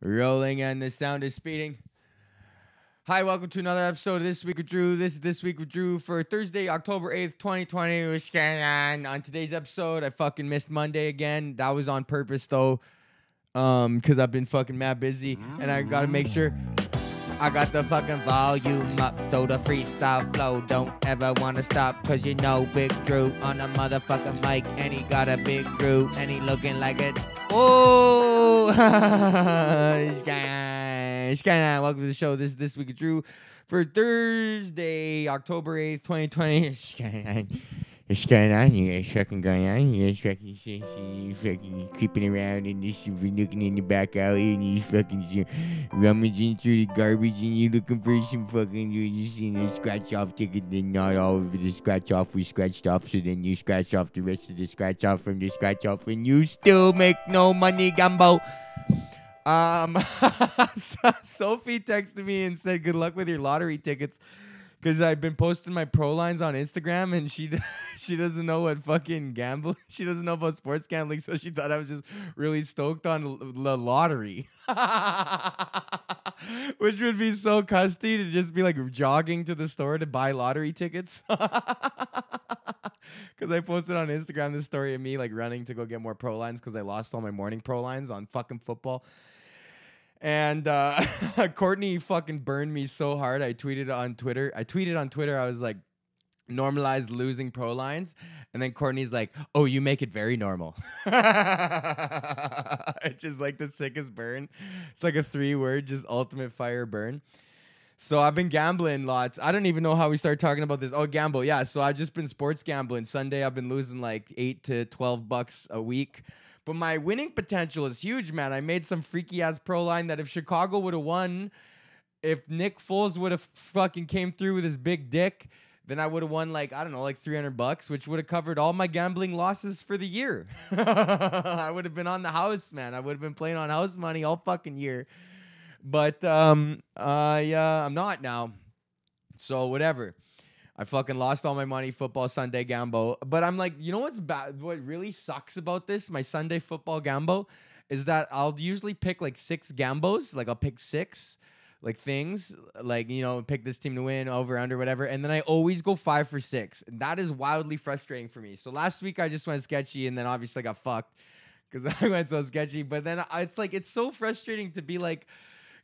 Rolling and the sound is speeding. Hi, welcome to another episode of This Week with Drew. This is This Week with Drew for Thursday, October 8th, 2020. What's going on? On today's episode, I fucking missed Monday again. That was on purpose though. Because I've been fucking mad busy and I gotta make sure I got the fucking volume up so the freestyle flow don't ever wanna stop. Cause you know Big Drew on the motherfucking mic and he got a big Drew and he looking like it. Oh, welcome to the show. This is This Week with Drew for Thursday, October 8th, 2020. What's going on? You guys fucking going on? You guys fucking creeping around and this looking in the back alley and you fucking rummaging through the garbage and you looking for some fucking you seen a scratch off ticket, then not all of the scratch off we scratched off, so then you scratch off the rest of the scratch off from the scratch off and you still make no money, Gumbo. Sophie texted me and said, "Good luck with your lottery tickets." Because I've been posting my pro lines on Instagram and she doesn't know what fucking gambling. She doesn't know about sports gambling, so she thought I was just really stoked on the lottery. Which would be so custy to just be like jogging to the store to buy lottery tickets. Because I posted on Instagram this story of me like running to go get more pro lines because I lost all my morning pro lines on fucking football. And Courtney fucking burned me so hard. I tweeted on Twitter. I was like, normalize losing pro lines. And then Courtney's like, oh, you make it very normal. It's just like the sickest burn. It's like a 3-word, just ultimate fire burn. So I've been gambling lots. I don't even know how we started talking about this. Oh, gamble. Yeah. So I've just been sports gambling. Sunday, I've been losing like $8 to $12 a week. But my winning potential is huge, man. I made some freaky ass pro line that if Chicago would have won, if Nick Foles would have fucking came through with his big dick, then I would have won like, I don't know, like $300, which would have covered all my gambling losses for the year. I would have been on the house, man. I would have been playing on house money all fucking year. But yeah, I'm not now. So whatever. I fucking lost all my money, football Sunday gambo. But I'm like, you know what's bad? What really sucks about this, my Sunday football gambo, is that I'll usually pick like 6 gambos. Like I'll pick 6 like things, like, you know, pick this team to win, over, under, whatever. And then I always go 5 for 6. And that is wildly frustrating for me. So last week I just went sketchy and then obviously I got fucked because I went so sketchy. But then it's like, it's so frustrating to be like,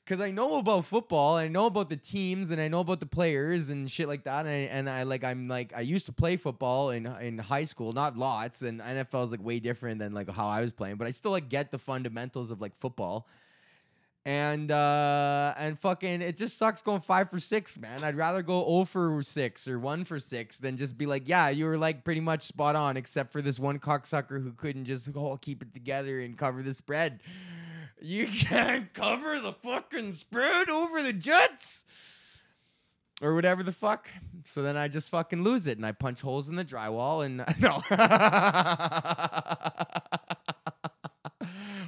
because I know about football, I know about the teams, and I know about the players and shit like that. And I used to play football in high school, not lots, and NFL is like way different than like how I was playing, but I still like get the fundamentals of like football. And fucking it just sucks going 5 for 6, man. I'd rather go 0 for 6 or 1 for 6 than just be like, yeah, you were like pretty much spot on, except for this one cocksucker who couldn't just keep it together and cover the spread. You can't cover the fucking spread over the Jets or whatever the fuck. So then I just fucking lose it and I punch holes in the drywall and no.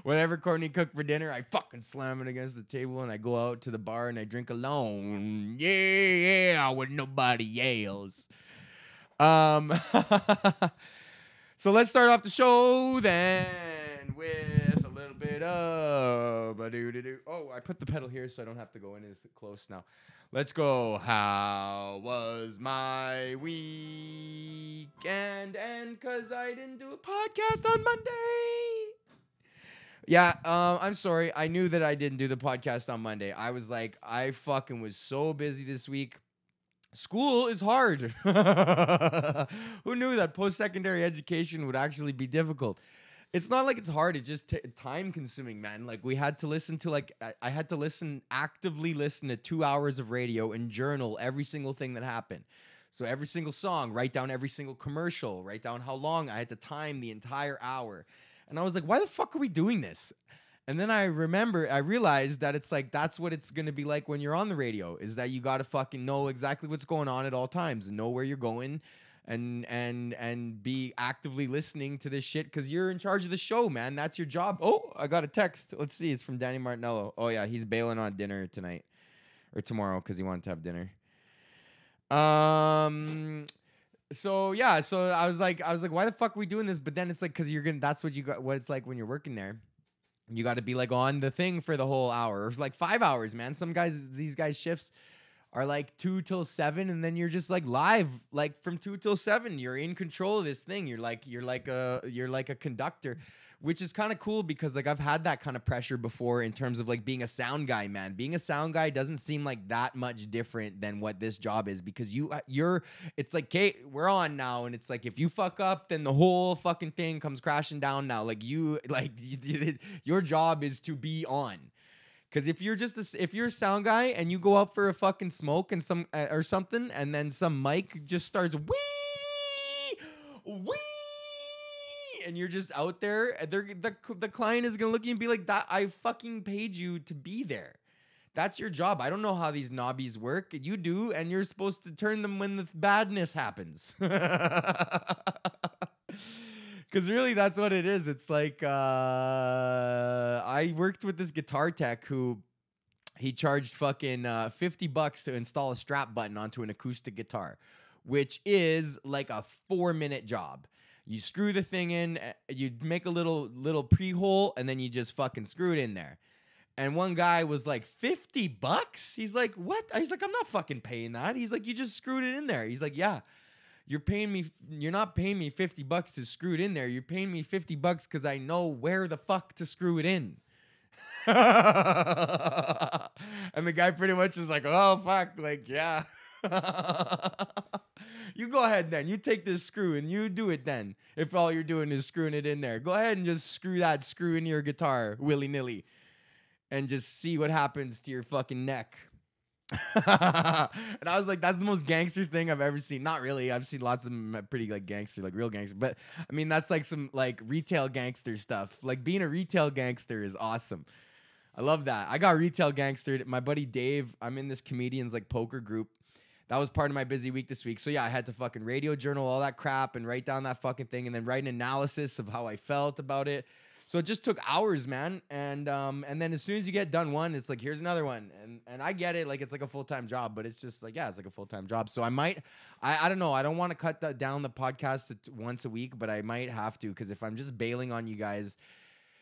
Whatever Courtney cooked for dinner, I fucking slam it against the table and I go out to the bar and I drink alone. Yeah, with nobody yells. So let's start off the show then with a little bit of oh, I put the pedal here so I don't have to go in as close now. Let's go. How was my weekend? And cause I didn't do a podcast on Monday. Yeah, I'm sorry. I knew that I didn't do the podcast on Monday. I was like, I fucking was so busy this week. School is hard. Who knew that post-secondary education would actually be difficult? It's not like it's hard. It's just time-consuming, man. Like we had to listen to I had to actively listen to 2 hours of radio and journal every single thing that happened. So every single song, write down every single commercial, write down how long. I had to time the entire hour. And I was like, why the fuck are we doing this? And then I realized that it's like, that's what it's going to be like when you're on the radio, is that you got to fucking know exactly what's going on at all times and know where you're going and be actively listening to this shit because you're in charge of the show, man. That's your job. Oh, I got a text. Let's see. It's from Danny Martinello. Oh, yeah. He's bailing on dinner tonight or tomorrow because he wanted to have dinner. So yeah, so I was like, why the fuck are we doing this? But then it's like, cause that's what you got, what it's like when you're working there. You got to be like on the thing for the whole hour, or like 5 hours, man. These guys shifts are like 2 till 7, and then you're just like live, like from 2 till 7. You're in control of this thing. You're like a conductor, which is kind of cool because like I've had that kind of pressure before in terms of like being a sound guy, man. Being a sound guy doesn't seem like that much different than what this job is, because it's like, okay, we're on now, and it's like if you fuck up, then the whole fucking thing comes crashing down now. Like your job is to be on. Because if you're a sound guy and you go out for a fucking smoke and or something, and then some mic just starts wee, and you're just out there, the client is gonna look at you and be like, "That I fucking paid you to be there. That's your job." I don't know how these knobbies work. You do, and you're supposed to turn them when the badness happens. Because really, that's what it is. It's like I worked with this guitar tech who he charged fucking $50 to install a strap button onto an acoustic guitar, which is like a 4-minute job. You screw the thing in, you make a little pre-hole, and then you just fucking screw it in there. And one guy was like, $50? He's like, what? He's like, I'm not fucking paying that. He's like, you just screwed it in there. He's like, yeah. You're not paying me $50 to screw it in there. You're paying me $50 because I know where the fuck to screw it in. And the guy pretty much was like, oh, fuck. Like, yeah. You go ahead then. You take this screw and you do it then. If all you're doing is screwing it in there, go ahead and just screw that screw in your guitar willy-nilly and just see what happens to your fucking neck. And I was like, that's the most gangster thing I've ever seen. Not really. I've seen lots of pretty like gangster, like real gangster. But I mean, that's like some like retail gangster stuff. Like being a retail gangster is awesome. I love that. I got retail gangstered. My buddy Dave, I'm in this comedians like poker group. That was part of my busy week this week. So yeah, I had to fucking radio journal all that crap and write down that fucking thing and then write an analysis of how I felt about it. So it just took hours, man. And then as soon as you get done one, it's like, here's another one. And I get it. Like, it's like a full-time job, but it's just like, yeah, it's like a full-time job. So I don't know. I don't want to cut down the podcast to once a week, but I might have to. Because if I'm just bailing on you guys,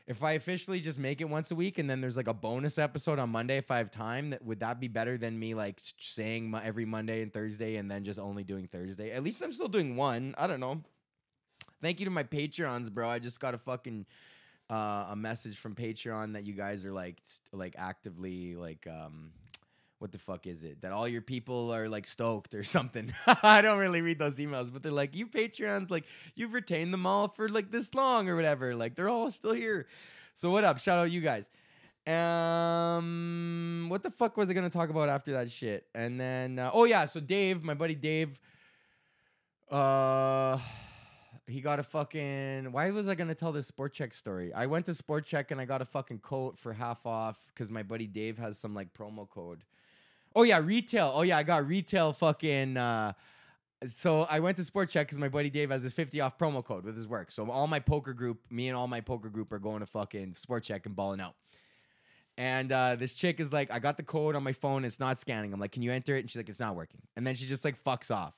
if I officially just make it once a week and then there's like a bonus episode on Monday if I have time, would that be better than me like saying every Monday and Thursday and then just only doing Thursday? At least I'm still doing one. I don't know. Thank you to my Patreons, bro. I just got a fucking... a message from Patreon that you guys are like actively like what the fuck is it, that all your people are like stoked or something. I don't really read those emails, but they're like, you Patreons, like you've retained them all for like this long or whatever, like they're all still here. So what up, shout out you guys. What the fuck was I gonna talk about after that shit? And then oh yeah, so Dave, my buddy Dave, he got a fucking... Why was I going to tell this Sport Check story? I went to Sport Check and I got a fucking coat for half off because my buddy Dave has some like promo code. Oh yeah, retail. Oh yeah, I got retail fucking... So I went to Sport Check because my buddy Dave has this 50 off promo code with his work. So me and all my poker group are going to fucking Sport Check and balling out. And this chick is like, I got the code on my phone. It's not scanning. I'm like, can you enter it? And she's like, it's not working. And then she just like fucks off.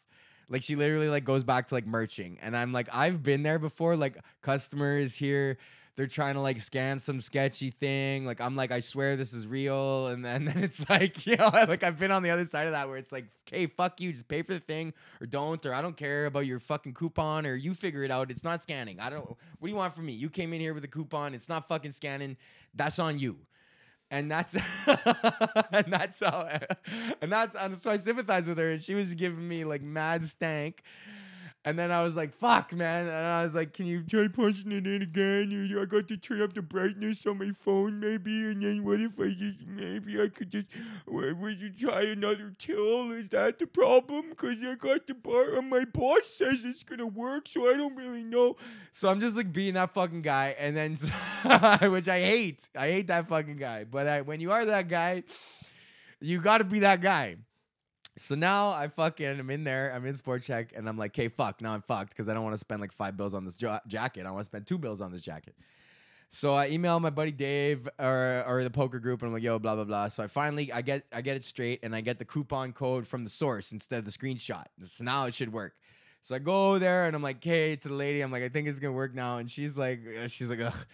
Like, she literally, like, goes back to, like, merching. And I'm like, I've been there before. Like, customer is here. They're trying to, like, scan some sketchy thing. Like, I'm like, I swear this is real. And then it's like, you know, like, I've been on the other side of that where it's like, okay, fuck you. Just pay for the thing or don't. Or I don't care about your fucking coupon. Or you figure it out. It's not scanning. What do you want from me? You came in here with a coupon. It's not fucking scanning. That's on you. And that's so I sympathize with her, and she was giving me like mad stank. And then I was like, fuck, man. And I was like, can you try punching it in again? I got to turn up the brightness on my phone, maybe. And then what if maybe I could just, would you try another till? Is that the problem? Because I got the bar, and my boss says it's going to work, so I don't really know. So I'm just like being that fucking guy. And then, which I hate. I hate that fucking guy. But when you are that guy, you got to be that guy. So now I'm in there, I'm in Sport Check, and I'm like, okay, fuck, now I'm fucked because I don't want to spend like $5 on this jacket. I want to spend $2 on this jacket. So I email my buddy Dave or the poker group, and I'm like, yo, blah, blah, blah. So I get it straight, and I get the coupon code from the source instead of the screenshot. So now it should work. So I go there, and I'm like, hey, to the lady, I'm like, I think it's going to work now. And she's like, ugh.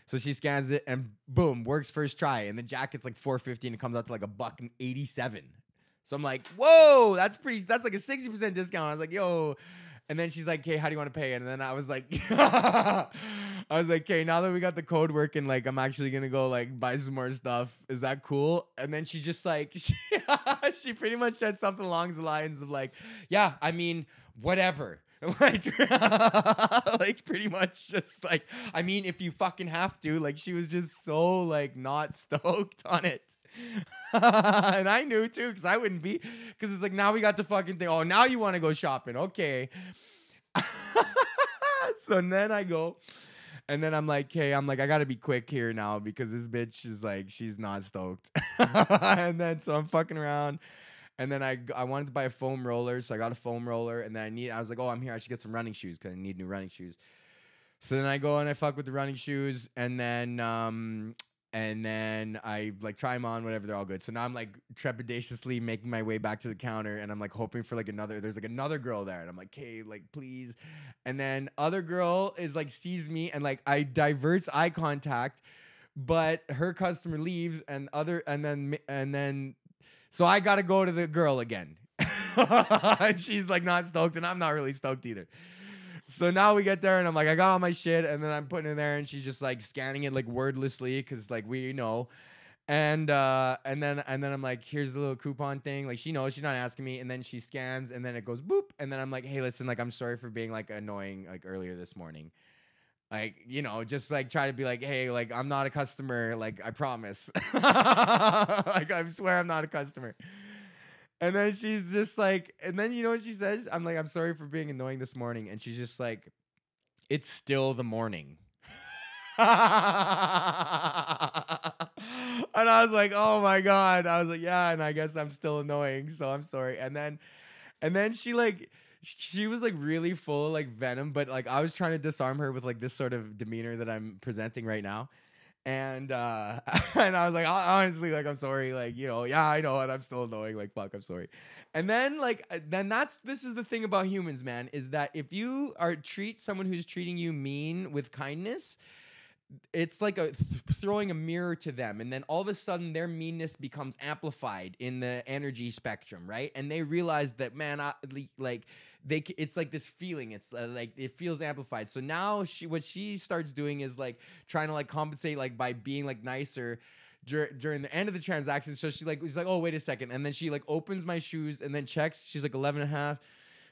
So she scans it and boom, works first try. And the jacket's like $450 and it comes out to like $187. So I'm like, whoa, that's like a 60% discount. I was like, yo. And then she's like, "Okay, how do you want to pay?" And then I was like, "Okay, now that we got the code working, like I'm actually gonna go like buy some more stuff. Is that cool?" And then she just like, she pretty much said something along the lines of like, "Yeah, I mean, whatever." Like, like pretty much just like, I mean, if you fucking have to. Like, she was just so like not stoked on it. And I knew too, because I wouldn't be, because it's like, now we got the fucking thing. Oh, now you want to go shopping. Okay. So then I go, and then I'm like, hey, I'm like, I gotta be quick here now because this bitch is like, she's not stoked. And then so I'm fucking around, and then I wanted to buy a foam roller, so I got a foam roller, and then I was like, oh, I'm here, I should get some running shoes because I need new running shoes. So then I go and I fuck with the running shoes, and then I like try them on, whatever, they're all good. So now I'm like trepidatiously making my way back to the counter, and I'm like hoping for like there's like another girl there, and I'm like, hey, like please. And then other girl is like sees me, and like I diverts eye contact, but her customer leaves, and then so I gotta go to the girl again. And she's like not stoked, and I'm not really stoked either. So now we get there, and I'm like, I got all my shit, and then I'm putting it there, and she's just like scanning it like wordlessly, because like we know, and then I'm like, here's the little coupon thing. Like she knows, she's not asking me, and then she scans, and then it goes boop, and then I'm like, hey, listen, like I'm sorry for being like annoying like earlier this morning, like just like try to be like, hey, like I'm not a customer, like I promise, like I swear I'm not a customer. And then she's just like, and then you know what she says? I'm like, I'm sorry for being annoying this morning. And she's just like, it's still the morning. And I was like, oh my God. I was like, yeah, and I guess I'm still annoying, so I'm sorry. And then she was like really full of like venom, but like I was trying to disarm her with like this sort of demeanor that I'm presenting right now. And and I was like, honestly, like I'm sorry, like yeah, I know, and I'm still annoying, like fuck, I'm sorry. And then this is the thing about humans, man, is that if you treat someone who's treating you mean with kindness, it's like throwing a mirror to them, and then all of a sudden their meanness becomes amplified in the energy spectrum, right? And they realize that, man, it's like this feeling, it's like it feels amplified. So now what she starts doing is like trying to like compensate, like by being like nicer during the end of the transaction. So she's like, oh, wait a second, and then she like opens my shoes and then checks. She's like 11.5.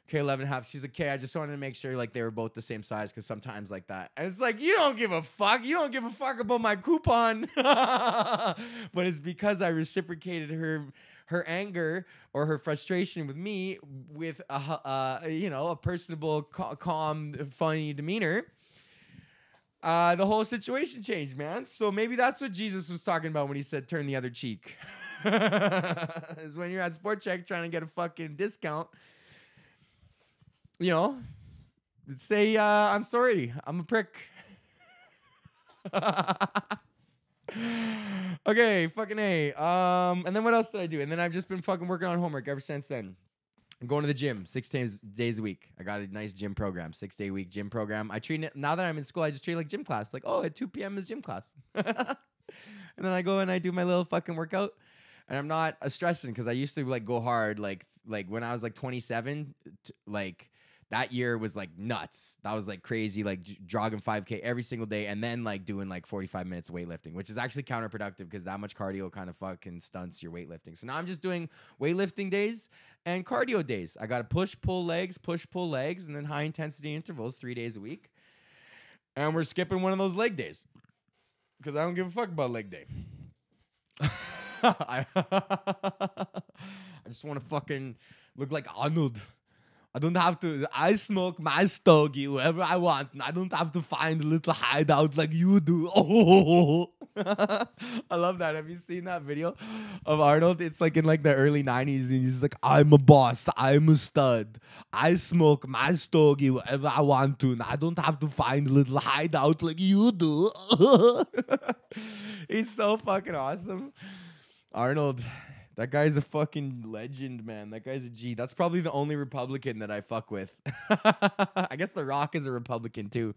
Okay, 11.5. She's like, okay, I just wanted to make sure like they were both the same size, because sometimes like that. And it's like, you don't give a fuck. You don't give a fuck about my coupon. But it's because I reciprocated her anger or her frustration with me with a personable, calm, funny demeanor. The whole situation changed, man. So maybe that's what Jesus was talking about when he said turn the other cheek. Is when you're at Sport Check trying to get a fucking discount. Say, I'm sorry, I'm a prick. Okay, fucking A. And then what else did I do? And then I've just been fucking working on homework ever since then. I'm going to the gym 6 days a week. I got a nice gym program, 6-day week gym program. I treat it, now that I'm in school, I just treat it like gym class. Like, oh, at 2 p.m. is gym class. And then I go and I do my little fucking workout. And I'm not stressing, because I used to like go hard, like when I was like 27, like that year was like nuts. That was like crazy, like jogging 5K every single day, and then like doing like 45 minutes of weightlifting, which is actually counterproductive because that much cardio kind of fucking stunts your weightlifting. So now I'm just doing weightlifting days and cardio days. I got to push, pull legs, and then high intensity intervals 3 days a week. And we're skipping one of those leg days because I don't give a fuck about leg day. I just want to fucking look like Arnold. I don't have to. I smoke my stogie wherever I want, and I don't have to find a little hideout like you do. Oh, I love that. Have you seen that video of Arnold? It's like in like the early 90s, and he's like, I'm a boss. I'm a stud. I smoke my stogie wherever I want to, and I don't have to find a little hideout like you do. He's so fucking awesome. Arnold. That guy's a fucking legend, man. That guy's a G. That's probably the only Republican that I fuck with. I guess The Rock is a Republican too,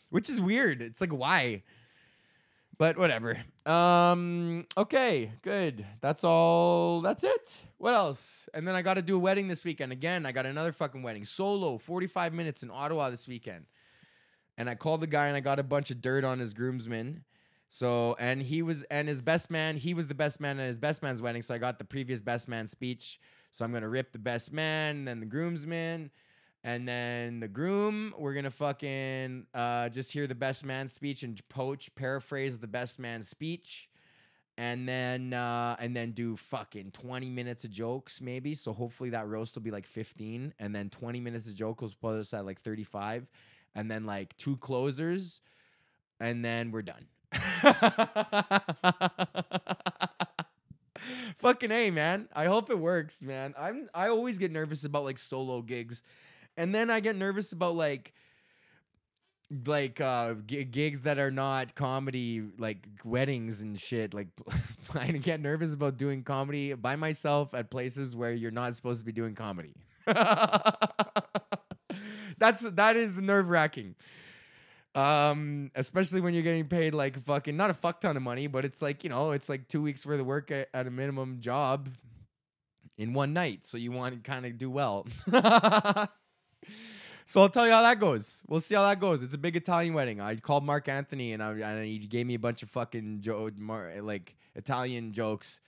which is weird. It's like, why? But whatever. Okay, good. That's all. That's it. What else? And then I got to do a wedding this weekend. Again, I got another fucking wedding. Solo, 45 minutes in Ottawa this weekend. And I called the guy and I got a bunch of dirt on his groomsmen. So, and his best man, he was the best man at his best man's wedding. So I got the previous best man speech. So I'm going to rip the best man, then the groomsman. And then the groom, we're going to fucking just hear the best man speech and paraphrase the best man's speech. And then do fucking 20 minutes of jokes maybe. So hopefully that roast will be like 15. And then 20 minutes of jokes will put us at like 35. And then like 2 closers. And then we're done. Fucking A, man. I hope it works, man. I always get nervous about like solo gigs. And then I get nervous about like gigs that are not comedy, like weddings and shit. Like I get nervous about doing comedy by myself at places where you're not supposed to be doing comedy. That is nerve-wracking. Especially when you're getting paid like fucking not a fuck ton of money, but it's like, you know, it's like 2 weeks worth of work at a minimum job in one night. So you want to kind of do well. So I'll tell you how that goes. We'll see how that goes. It's a big Italian wedding. I called Mark Anthony and he gave me a bunch of fucking like Italian jokes.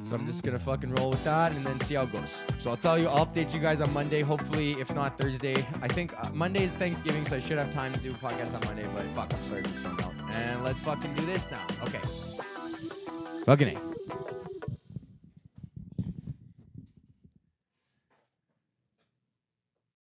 So I'm just gonna fucking roll with that and then see how it goes. So I'll update you guys on Monday. Hopefully, if not Thursday. I think Monday is Thanksgiving, so I should have time to do a podcast on Monday. But fuck, I'm sorry to find out. And let's fucking do this now. Okay. Fucking A.